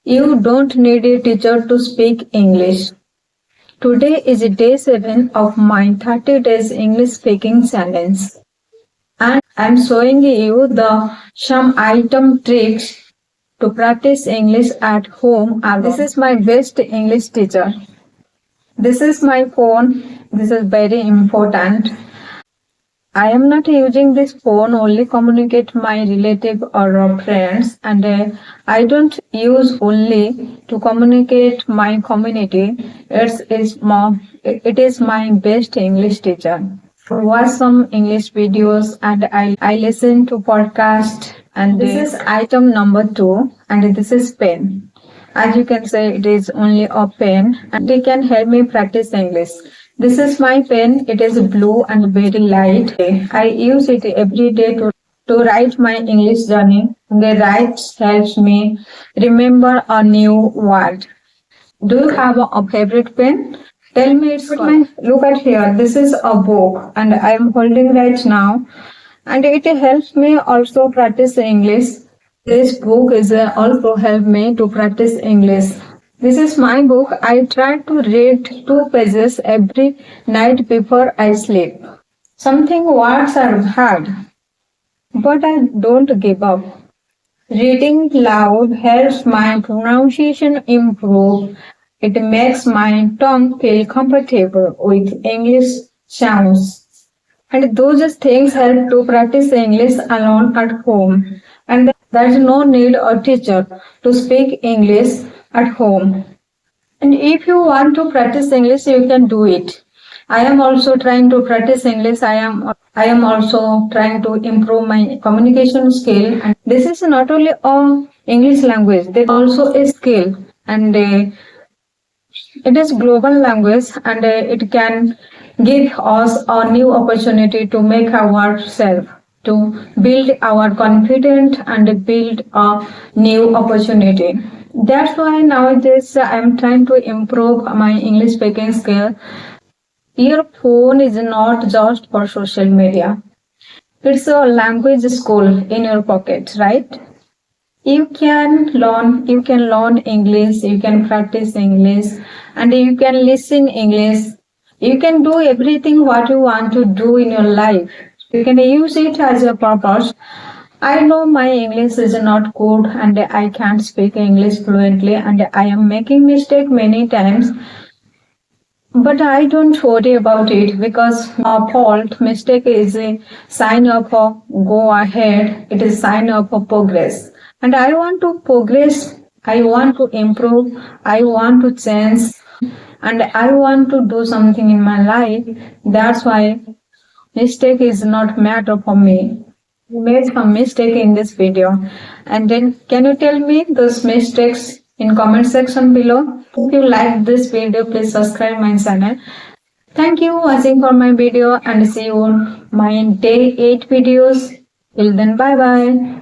You don't need a teacher to speak English. Today is day 7 of my 30 days English speaking challenge. And I'm showing you the some item tricks to practice English at home. And this is my best English teacher. This is my phone. This is very important. I am not using this phone only communicate my relative or friends, and I don't use only to communicate my community. It is my best English teacher. Watch some English videos and I listen to podcast, and this is item number 2, and this is pen. As you can say, it is only a pen and it can help me practice English. This is my pen. It is blue and very light. I use it every day to write my English journey. The write helps me remember a new word. Do you have a favorite pen? Tell me it's my look at here. This is a book and I am holding right now, and it helps me also practice English. This book is also help me to practice English. This is my book. I try to read 2 pages every night before I sleep. Something words are hard, but I don't give up. Reading loud helps my pronunciation improve. It makes my tongue feel comfortable with English sounds. And those things help to practice English alone at home. And there is no need a teacher to speak English at home. And if you want to practice English, you can do it. I am also trying to practice English. I am also trying to improve my communication skill. And this is not only a English language, there is also a skill. And it is global language, and it can give us a new opportunity to make ourselves, to build our confidence and build a new opportunity. That's why nowadays I'm trying to improve my English speaking skill. Your phone is not just for social media. It's a language school in your pocket, right? You can learn English, you can practice English, and you can listen English. You can do everything what you want to do in your life. You can use it as a purpose. I know my English is not good and I can't speak English fluently and I am making mistake many times. But I don't worry about it because a fault mistake is a sign of a go ahead. It is sign of a progress. And I want to progress. I want to improve. I want to change. And I want to do something in my life. That's why mistake is not matter for me. I made some mistake in this video. And then can you tell me those mistakes in comment section below? If you like this video, please subscribe my channel. Thank you for watching for my video and see you on my day 8 videos. Till then, bye bye.